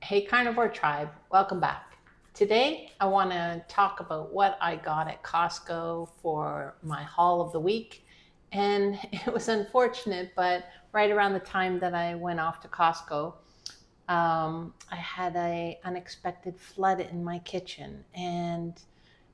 Hey Carnivore Tribe, welcome back. Today I want to talk about what I got at Costco for my haul of the week. And it was unfortunate, but right around the time that I went off to Costco, I had an unexpected flood in my kitchen, and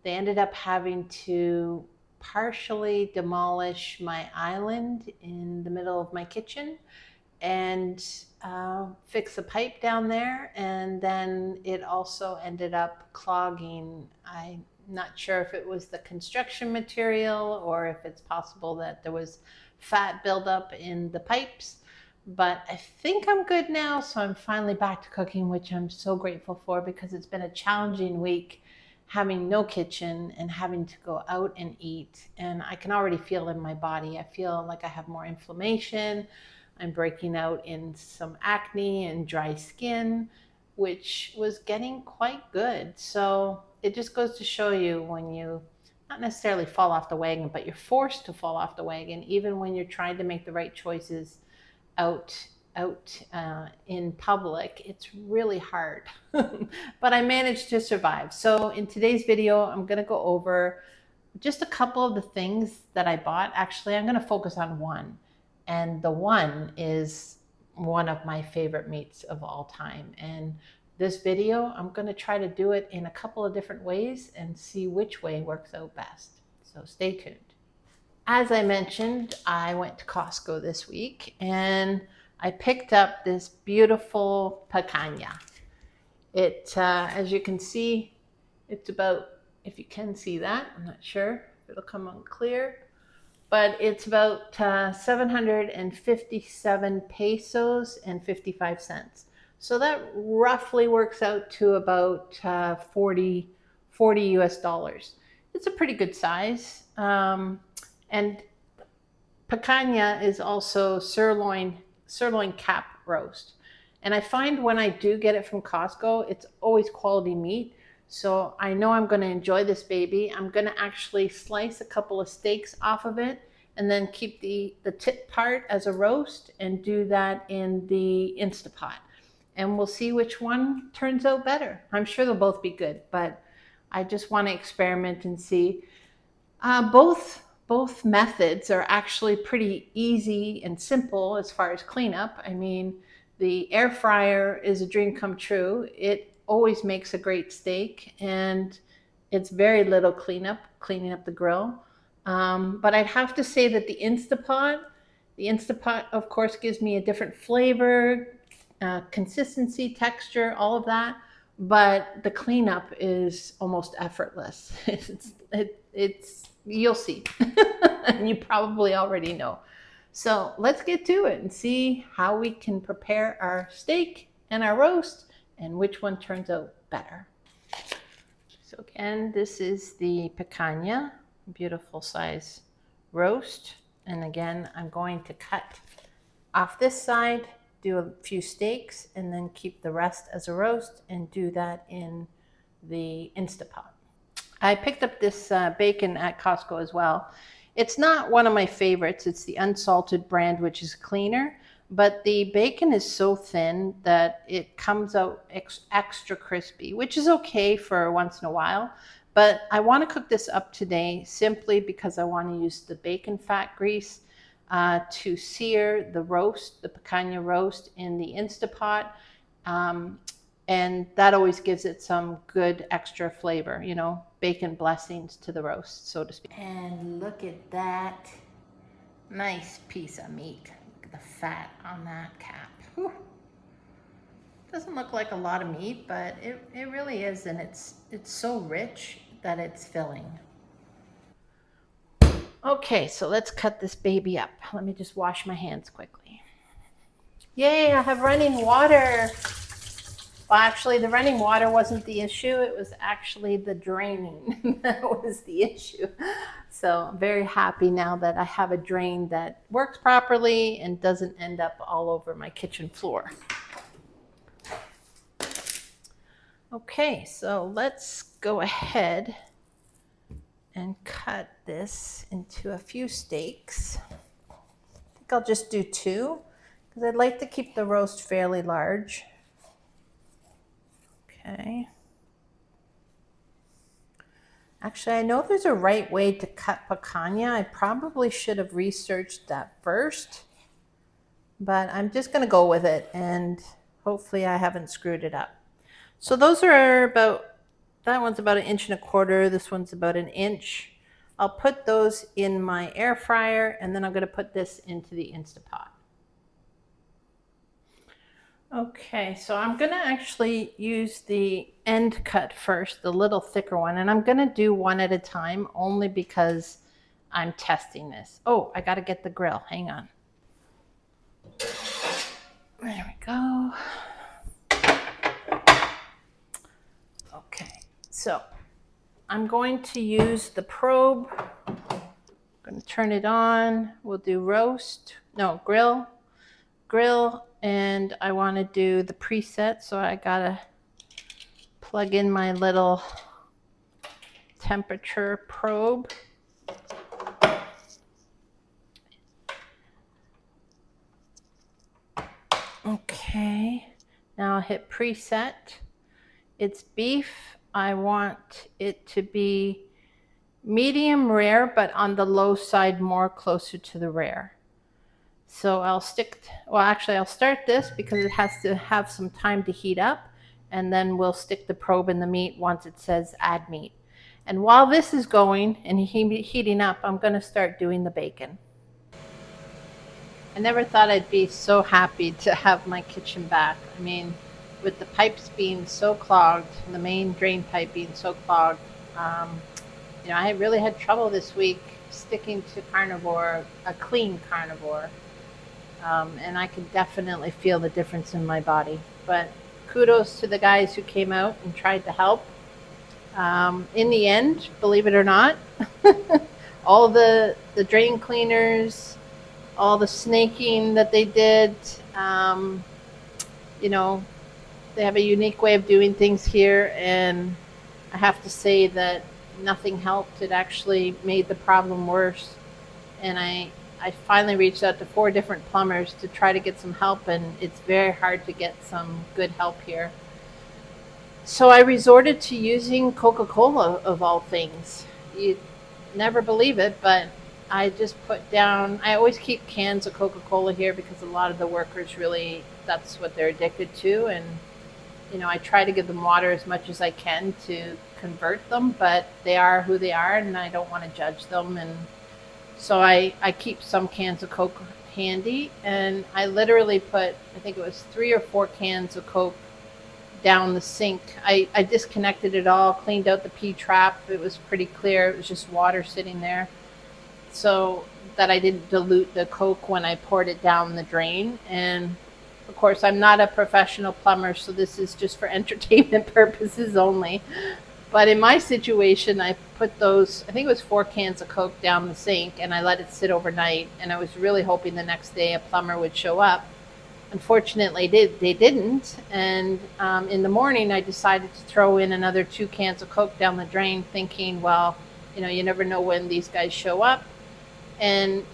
they ended up having to partially demolish my island in the middle of my kitchen and fix a pipe down there. And then it also ended up clogging. I'm not sure if it was the construction material or if it's possible that there was fat buildup in the pipes. But I think I'm good now, so I'm finally back to cooking, which I'm so grateful for because it's been a challenging week having no kitchen and having to go out and eat. And I can already feel in my body. I feel like I have more inflammation. I'm breaking out in some acne and dry skin, which was getting quite good. So it just goes to show you when you not necessarily fall off the wagon, but you're forced to fall off the wagon, even when you're trying to make the right choices out in public. It's really hard, but I managed to survive. So in today's video, I'm going to go over just a couple of the things that I bought. Actually, I'm going to focus on one. And the one is one of my favorite meats of all time. And this video, I'm going to try to do it in a couple of different ways and see which way works out best. So stay tuned. As I mentioned, I went to Costco this week and I picked up this beautiful picanha. It, as you can see, it's about, if you can see that, I'm not sure if it'll come on clear, but it's about 757 pesos and 55 cents. So that roughly works out to about 40 US dollars. It's a pretty good size. And picanha is also sirloin cap roast. And I find when I do get it from Costco, it's always quality meat. So I know I'm going to enjoy this baby. I'm going to actually slice a couple of steaks off of it and then keep the tip part as a roast and do that in the Instapot. And we'll see which one turns out better. I'm sure they'll both be good, but I just want to experiment and see. Both methods are actually pretty easy and simple as far as cleanup. I mean, the air fryer is a dream come true. It always makes a great steak, and it's very little cleaning up the grill. But I'd have to say that the Instapot, of course, gives me a different flavor, consistency, texture, all of that. But the cleanup is almost effortless. It's you'll see, and you probably already know. So let's get to it and see how we can prepare our steak and our roast and which one turns out better. So again, this is the picanha, beautiful size roast. And again, I'm going to cut off this side, do a few steaks, and then keep the rest as a roast and do that in the Instapot. I picked up this bacon at Costco as well. It's not one of my favorites. It's the unsalted brand, which is cleaner, but the bacon is so thin that it comes out extra crispy, which is okay for once in a while. But I want to cook this up today simply because I want to use the bacon fat grease to sear the roast, the picanha roast, in the Instapot. And that always gives it some good extra flavor, you know, bacon blessings to the roast, so to speak. And look at that nice piece of meat. Look at the fat on that cap. Whew. Doesn't look like a lot of meat, but it really is, and it's so rich that it's filling. Okay, so let's cut this baby up. Let me just wash my hands quickly. Yay, I have running water. Well, actually, the running water wasn't the issue. It was actually the draining that was the issue. So I'm very happy now that I have a drain that works properly and doesn't end up all over my kitchen floor. Okay, so let's go ahead and cut this into a few steaks. I think I'll just do two because I'd like to keep the roast fairly large. Okay. Actually, I know there's a right way to cut picanha. I probably should have researched that first, but I'm just going to go with it, and hopefully I haven't screwed it up. So those are about, that one's about 1.25 inches. This one's about 1 inch. I'll put those in my air fryer, and then I'm going to put this into the Instapot. Okay, so I'm going to actually use the end cut first, the little thicker one, and I'm going to do one at a time only because I'm testing this. Oh, I got to get the grill. Hang on. There we go. Okay, so I'm going to use the probe. I'm going to turn it on. We'll do grill, and I want to do the preset, so I gotta plug in my little temperature probe. Okay, now I'll hit preset. It's beef. I want it to be medium rare, but on the low side, more closer to the rare. So I'll start this because it has to have some time to heat up, and then we'll stick the probe in the meat once it says add meat. And while this is going and heating up, I'm going to start doing the bacon. I never thought I'd be so happy to have my kitchen back. I mean, with the pipes being so clogged, the main drain pipe being so clogged, I really had trouble this week sticking to carnivore, a clean carnivore. And I could definitely feel the difference in my body. But kudos to the guys who came out and tried to help. In the end, believe it or not, all the drain cleaners, all the snaking that they did, they have a unique way of doing things here, and I have to say that nothing helped. It actually made the problem worse. And I finally reached out to 4 different plumbers to try to get some help, and it's very hard to get some good help here. So I resorted to using Coca-Cola, of all things. You'd never believe it, but I just put down, I always keep cans of Coca-Cola here because a lot of the workers really, that's what they're addicted to. And, I try to give them water as much as I can to convert them, but they are who they are, and I don't want to judge them. And so I keep some cans of Coke handy, and I literally put, I think it was 3 or 4 cans of Coke down the sink. I disconnected it all, cleaned out the P-trap. It was pretty clear. It was just water sitting there, so that I didn't dilute the Coke when I poured it down the drain. And of course, I'm not a professional plumber, so this is just for entertainment purposes only. But in my situation, I put those, I think it was 4 cans of Coke down the sink, and I let it sit overnight. And I was really hoping the next day a plumber would show up. Unfortunately, they didn't. And in the morning, I decided to throw in another 2 cans of Coke down the drain, thinking, well, you never know when these guys show up. And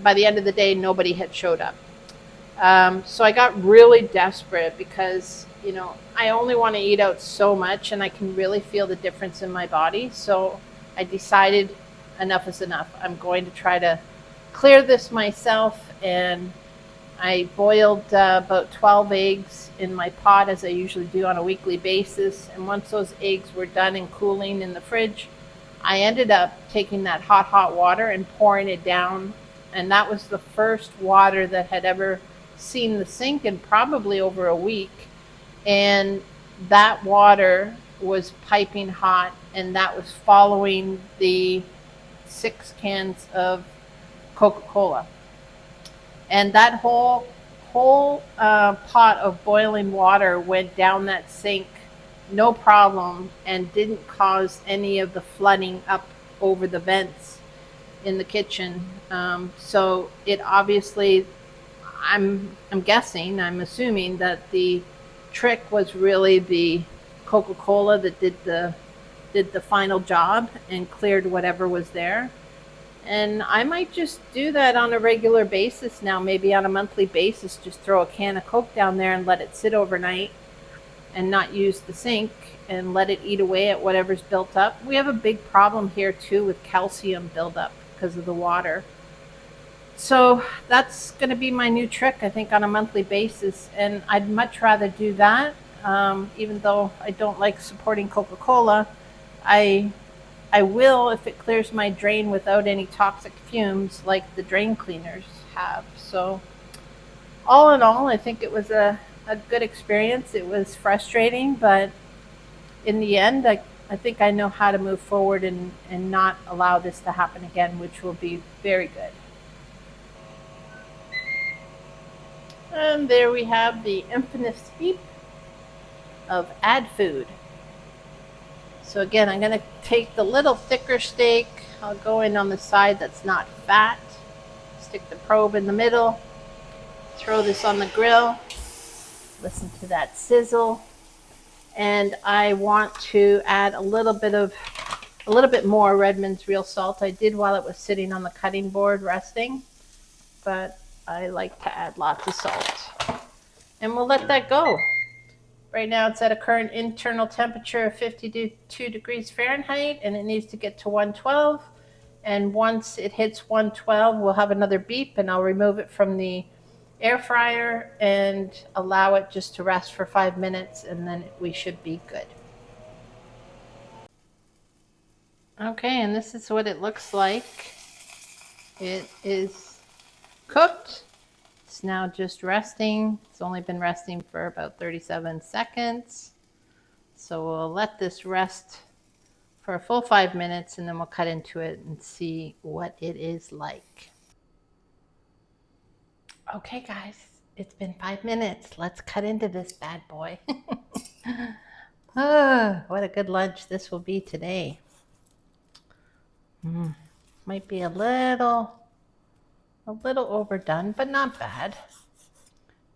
by the end of the day, nobody had showed up. So I got really desperate because, I only want to eat out so much, and I can really feel the difference in my body. So I decided enough is enough. I'm going to try to clear this myself. And I boiled about 12 eggs in my pot, as I usually do on a weekly basis. And once those eggs were done and cooling in the fridge, I ended up taking that hot water and pouring it down. And that was the first water that had ever seen the sink in probably over a week. And that water was piping hot, and that was following the 6 cans of Coca-Cola. And that whole pot of boiling water went down that sink, no problem, and didn't cause any of the flooding up over the vents in the kitchen. So it obviously, I'm assuming that the trick was really the Coca-Cola that did the final job and cleared whatever was there. And I might just do that on a regular basis now, maybe on a monthly basis, just throw a can of Coke down there and let it sit overnight. and not use the sink and let it eat away at whatever's built up. We have a big problem here too with calcium buildup because of the water. So that's going to be my new trick, I think, on a monthly basis. And I'd much rather do that. Even though I don't like supporting Coca-Cola, I I will if it clears my drain without any toxic fumes like the drain cleaners have. So all in all, I think it was a good experience. It was frustrating, but in the end, I think I know how to move forward and not allow this to happen again, which will be very good. And there we have the infamous beep of add food. So again, I'm going to take the little thicker steak. I'll go in on the side that's not fat. Stick the probe in the middle. Throw this on the grill. Listen to that sizzle. And I want to add a little bit more Redmond's real salt. I did while it was sitting on the cutting board resting, but I like to add lots of salt. And we'll let that go. Right now it's at a current internal temperature of 52 degrees Fahrenheit, and it needs to get to 112. And once it hits 112, we'll have another beep, and I'll remove it from the air fryer and allow it just to rest for 5 minutes, and then we should be good. Okay, and this is what it looks like. It is cooked. It's now just resting. It's only been resting for about 37 seconds. So we'll let this rest for a full 5 minutes, and then we'll cut into it and see what it is like. Okay, guys, it's been 5 minutes. Let's cut into this bad boy. Oh, what a good lunch this will be today. Might be a little overdone, but not bad.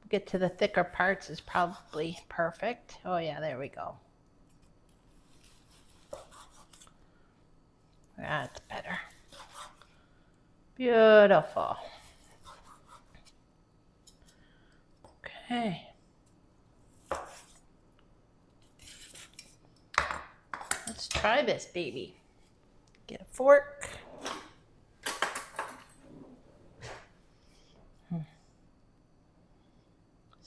Get to the thicker parts is probably perfect. Oh yeah, there we go. That's better. Beautiful. Okay. Let's try this baby. Get a fork.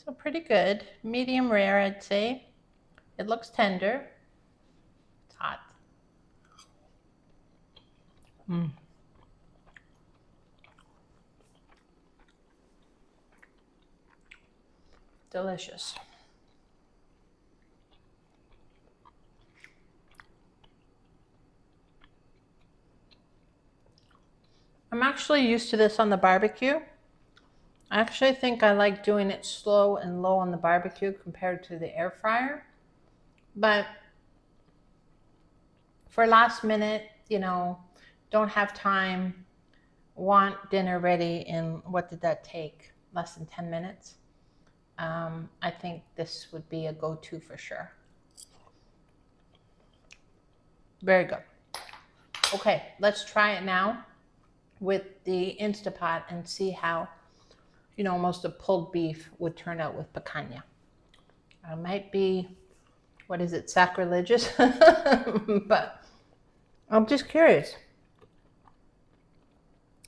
So pretty good. Medium rare, I'd say. It looks tender. It's hot. Delicious. I'm actually used to this on the barbecue. I actually think I like doing it slow and low on the barbecue compared to the air fryer. But for last minute, don't have time, want dinner ready in, what did that take? Less than 10 minutes. I think this would be a go-to for sure. Very good. Okay, let's try it now with the Instapot and see how, almost a pulled beef would turn out with picanha. I might be, sacrilegious? But I'm just curious.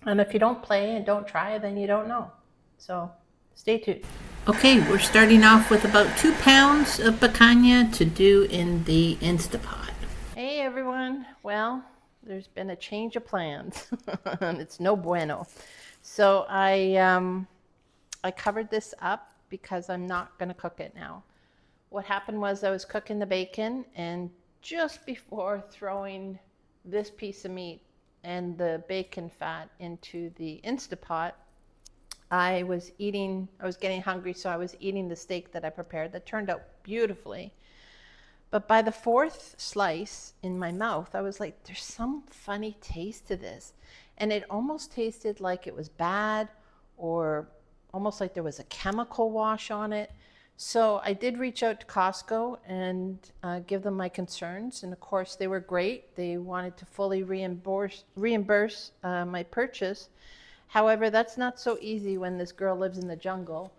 And if you don't play and don't try, then you don't know. So stay tuned. Okay, we're starting off with about 2 pounds of picanha to do in the Instapot. Hey everyone. Well, there's been a change of plans. And it's no bueno. So I covered this up because I'm not going to cook it now. What happened was I was cooking the bacon, and just before throwing this piece of meat and the bacon fat into the Instapot, I was getting hungry, so I was eating the steak that I prepared that turned out beautifully. But by the 4th slice in my mouth, I was like, there's some funny taste to this. And it almost tasted like it was bad, or almost like there was a chemical wash on it. So I did reach out to Costco and give them my concerns. And of course, they were great. They wanted to fully reimburse my purchase. However, that's not so easy when this girl lives in the jungle.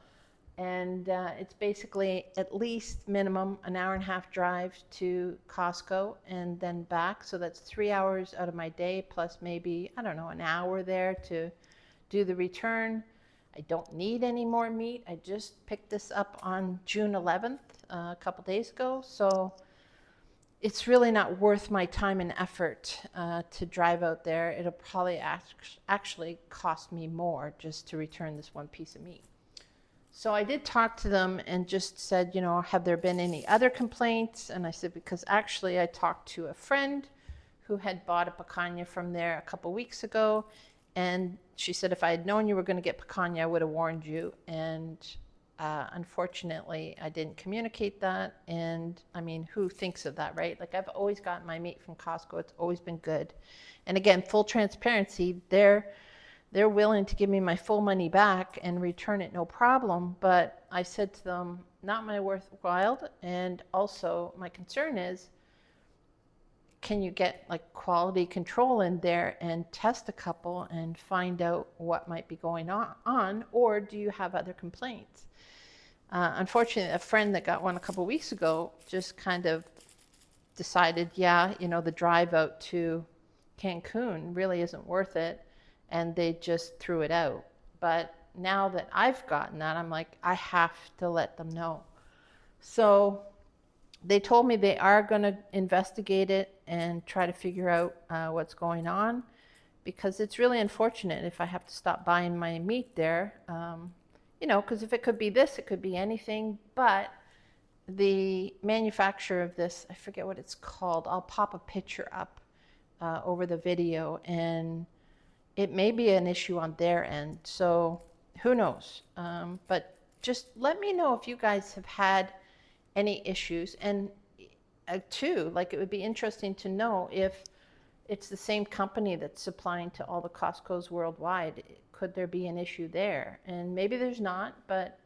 And it's basically at least minimum an hour and a half drive to Costco and then back. So that's 3 hours out of my day, plus maybe, I don't know, an hour there to do the return. I don't need any more meat. I just picked this up on June 11th, a couple days ago. So it's really not worth my time and effort to drive out there. It'll probably actually cost me more just to return this one piece of meat. So I did talk to them and just said, you know, have there been any other complaints? And I said, because actually I talked to a friend who had bought a picanha from there a couple weeks ago. And she said, if I had known you were going to get picanha, I would have warned you. And unfortunately, I didn't communicate that. And I mean, who thinks of that, right? Like, I've always gotten my meat from Costco. It's always been good. And again, full transparency, they're willing to give me my full money back and return it, no problem. But I said to them, not my worthwhile. And also my concern is, can you get like quality control in there and test a couple and find out what might be going on, or do you have other complaints? Unfortunately, a friend that got one a couple weeks ago just kind of decided, yeah, you know, the drive out to Cancun really isn't worth it, and they just threw it out. But now that I've gotten that, I'm like, I have to let them know. So they told me they are going to investigate it and try to figure out what's going on, because it's really unfortunate if I have to stop buying my meat there. You know, because if it could be this, it could be anything. But the manufacturer of this, I forget what it's called. I'll pop a picture up over the video, and it may be an issue on their end. So who knows? But just let me know if you guys have had any issues. And too, like, it would be interesting to know if it's the same company that's supplying to all the Costco's worldwide. Could there be an issue there? And maybe there's not, but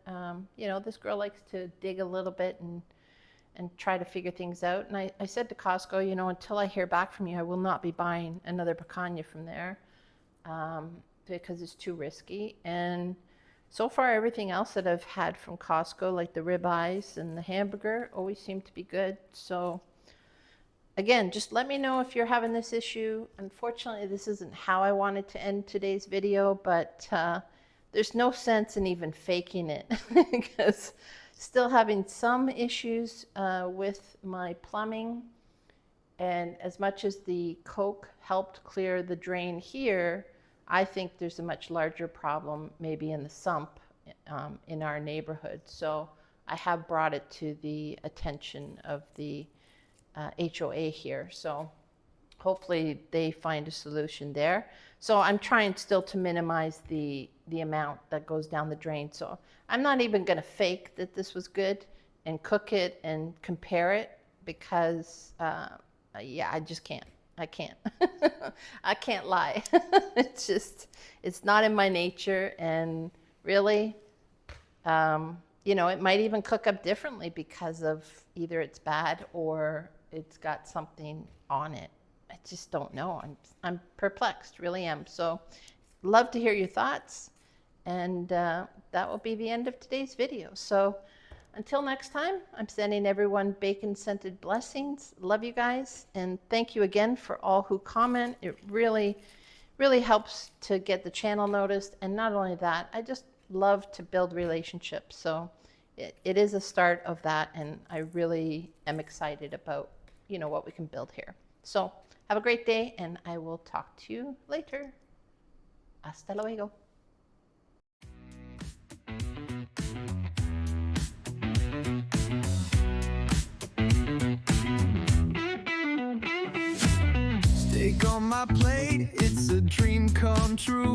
you know, this girl likes to dig a little bit and try to figure things out. And I said to Costco, you know, until I hear back from you, I will not be buying another picanha from there because it's too risky. And so far, everything else that I've had from Costco, like the ribeyes and the hamburger, always seem to be good. So again, just let me know if you're having this issue. Unfortunately, this isn't how I wanted to end today's video, but there's no sense in even faking it because still having some issues with my plumbing. And as much as the Coke helped clear the drain here, I think there's a much larger problem maybe in the sump in our neighborhood. So I have brought it to the attention of the HOA here. So hopefully they find a solution there. So I'm trying still to minimize the amount that goes down the drain. So I'm not even going to fake that this was good and cook it and compare it because yeah, I just can't. I can't. I can't lie. It's just, it's not in my nature. And really, you know, it might even cook up differently because of either it's bad or it's got something on it. I just don't know. I'm perplexed, really am. So love to hear your thoughts. And that will be the end of today's video. So until next time, I'm sending everyone bacon-scented blessings. Love you guys. And thank you again for all who comment. It really, really helps to get the channel noticed. And not only that, I just love to build relationships. So it is a start of that. And I really am excited about, you know, what we can build here. So have a great day, and I will talk to you later. Hasta luego. Steak on my plate, it's a dream come true.